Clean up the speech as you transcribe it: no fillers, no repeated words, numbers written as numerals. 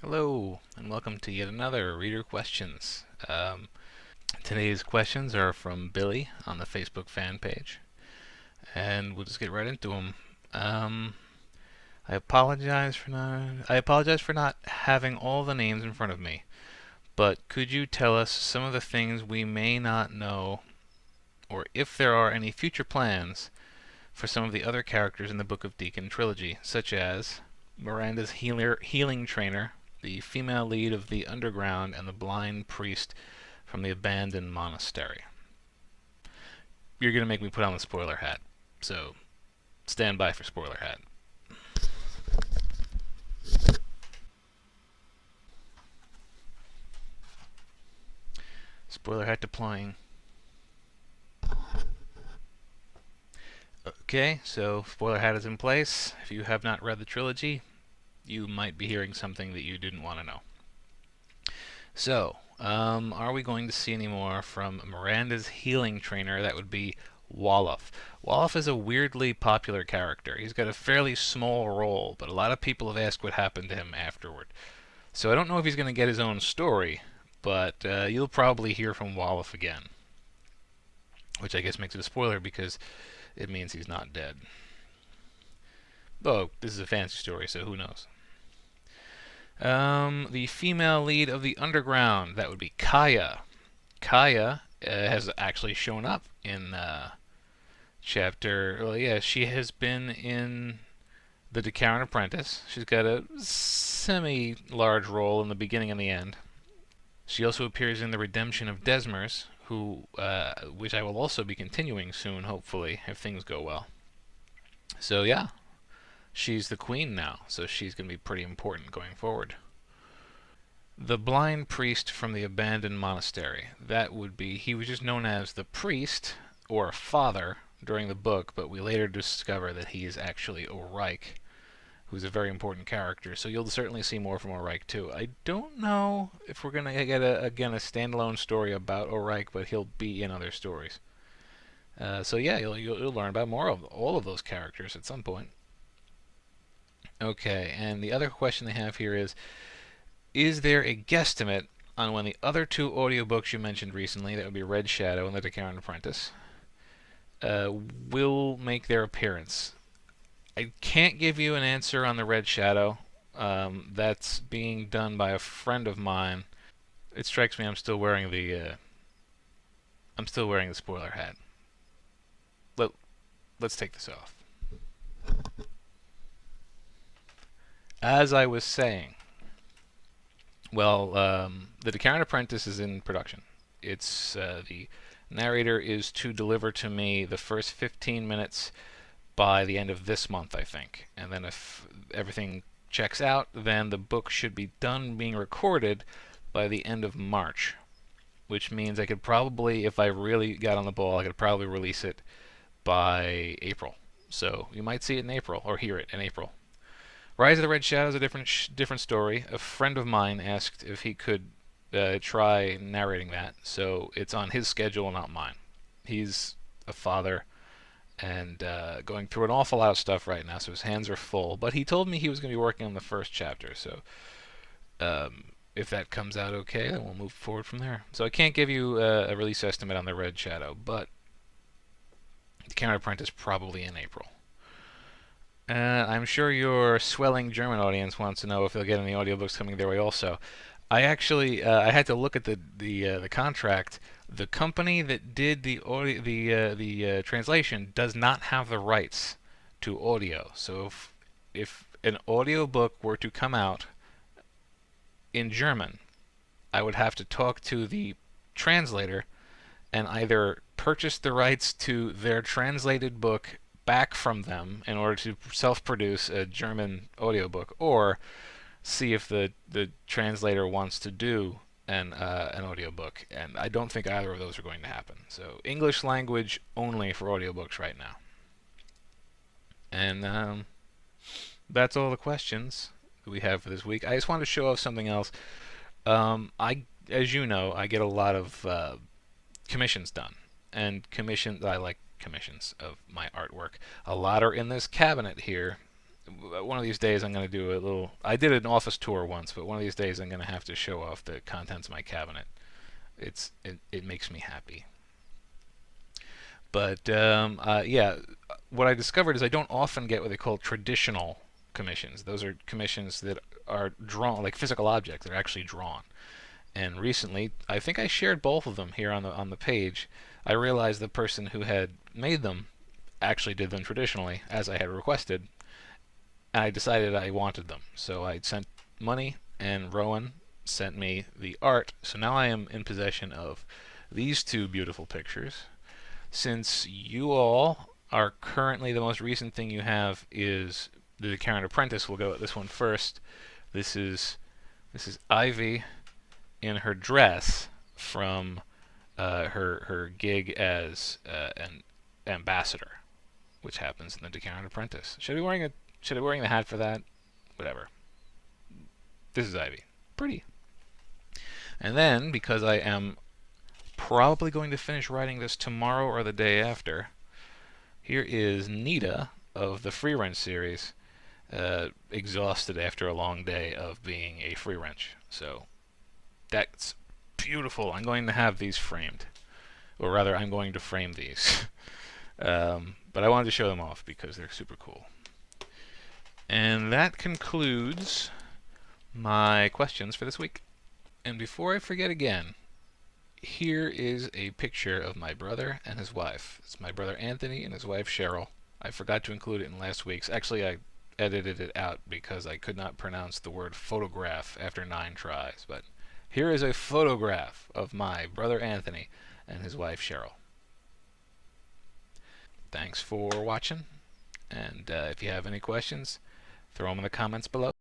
Hello, and welcome to yet another Reader Questions. Today's questions are from Billy on the Facebook fan page, and we'll just get right into them. I apologize for not having all the names in front of me, but could you tell us some of the things we may not know, or if there are any future plans for some of the other characters in the Book of Deacon trilogy, such as Miranda's healing trainer, the female lead of the Underground, and the blind priest from the abandoned monastery. You're going to make me put on the spoiler hat, so stand by for spoiler hat. Spoiler hat deploying. Okay, so spoiler hat is in place. If you have not read the trilogy, you might be hearing something that you didn't want to know. So, are we going to see any more from Miranda's healing trainer? That would be Wolof. Wolof is a weirdly popular character. He's got a fairly small role, but a lot of people have asked what happened to him afterward. So I don't know if he's going to get his own story, but you'll probably hear from Wolof again. Which I guess makes it a spoiler because it means he's not dead. Though, this is a fantasy story, so who knows? The female lead of the Underground, that would be Kaya. Kaya has actually shown up in chapter. Well, yeah, she has been in the Decaran Apprentice. She's got a semi-large role in the beginning and the end. She also appears in the Redemption of Desmers, which I will also be continuing soon, hopefully, if things go well. So yeah, she's the queen now, so she's going to be pretty important going forward. The blind priest from the abandoned monastery. That would be, he was just known as the priest, or father, during the book, but we later discover that he is actually Ulrich, who's a very important character. So you'll certainly see more from Ulrich too. I don't know if we're gonna get a standalone story about Ulrich, but he'll be in other stories. So yeah, you'll learn about more of all of those characters at some point. Okay, and the other question they have here is there a guesstimate on when the other two audiobooks you mentioned recently, that would be Red Shadow and The Decaran Apprentice, will make their appearance? I can't give you an answer on the Red Shadow. That's being done by a friend of mine. It strikes me I'm still wearing the spoiler hat. Let let's take this off. As I was saying, the Decaran Apprentice is in production. It's the narrator is to deliver to me the first 15 minutes by the end of this month, I think. And then if everything checks out, then the book should be done being recorded by the end of March, which means I could probably, if I really got on the ball, I could probably release it by April. So you might see it in April or hear it in April. Rise of the Red Shadow is a different story. A friend of mine asked if he could try narrating that, so it's on his schedule, not mine. He's a father and going through an awful lot of stuff right now, so his hands are full. But he told me he was going to be working on the first chapter, so if that comes out okay, then we'll move forward from there. So I can't give you a release estimate on the Red Shadow, but the Counter Apprentice probably in April. I'm sure your swelling German audience wants to know if they'll get any audiobooks coming their way also. I had to look at the contract. The company that did the translation does not have the rights to audio. So if an audiobook were to come out in German, I would have to talk to the translator and either purchase the rights to their translated book back from them in order to self-produce a German audiobook, or see if the translator wants to do an audiobook. And I don't think either of those are going to happen. So English language only for audiobooks right now. And that's all the questions we have for this week. I just wanted to show off something else. As you know, I get a lot of commissions done, and commissions. I like commissions of my artwork. A lot are in this cabinet here, one of these days I'm going to do a little. I did an office tour once, but one of these days I'm going to have to show off the contents of my cabinet. It makes me happy. But yeah, what I discovered is I don't often get what they call traditional commissions. Those are commissions that are drawn, like physical objects that are actually drawn. And recently, I think I shared both of them here on the page. I realized the person who had made them actually did them traditionally, as I had requested, and I decided I wanted them. So I sent money, and Rowan sent me the art. So now I am in possession of these two beautiful pictures. Since you all are currently, the most recent thing you have is the Karen Apprentice, we'll go with this one first. This is Ivy in her dress from her gig as an ambassador, which happens in the Decameron Apprentice. Should I be wearing the hat for that? Whatever. This is Ivy. Pretty. And then, because I am probably going to finish writing this tomorrow or the day after, here is Nita of the Free Wrench series, exhausted after a long day of being a free wrench. So that's beautiful. I'm going to have these framed, or rather, I'm going to frame these. But I wanted to show them off because they're super cool. And that concludes my questions for this week. And before I forget again, here is a picture of my brother and his wife. It's my brother Anthony and his wife Cheryl. I forgot to include it in last week's. Actually, I edited it out because I could not pronounce the word photograph after 9 tries. But here is a photograph of my brother Anthony and his wife Cheryl. Thanks for watching, and if you have any questions, throw them in the comments below.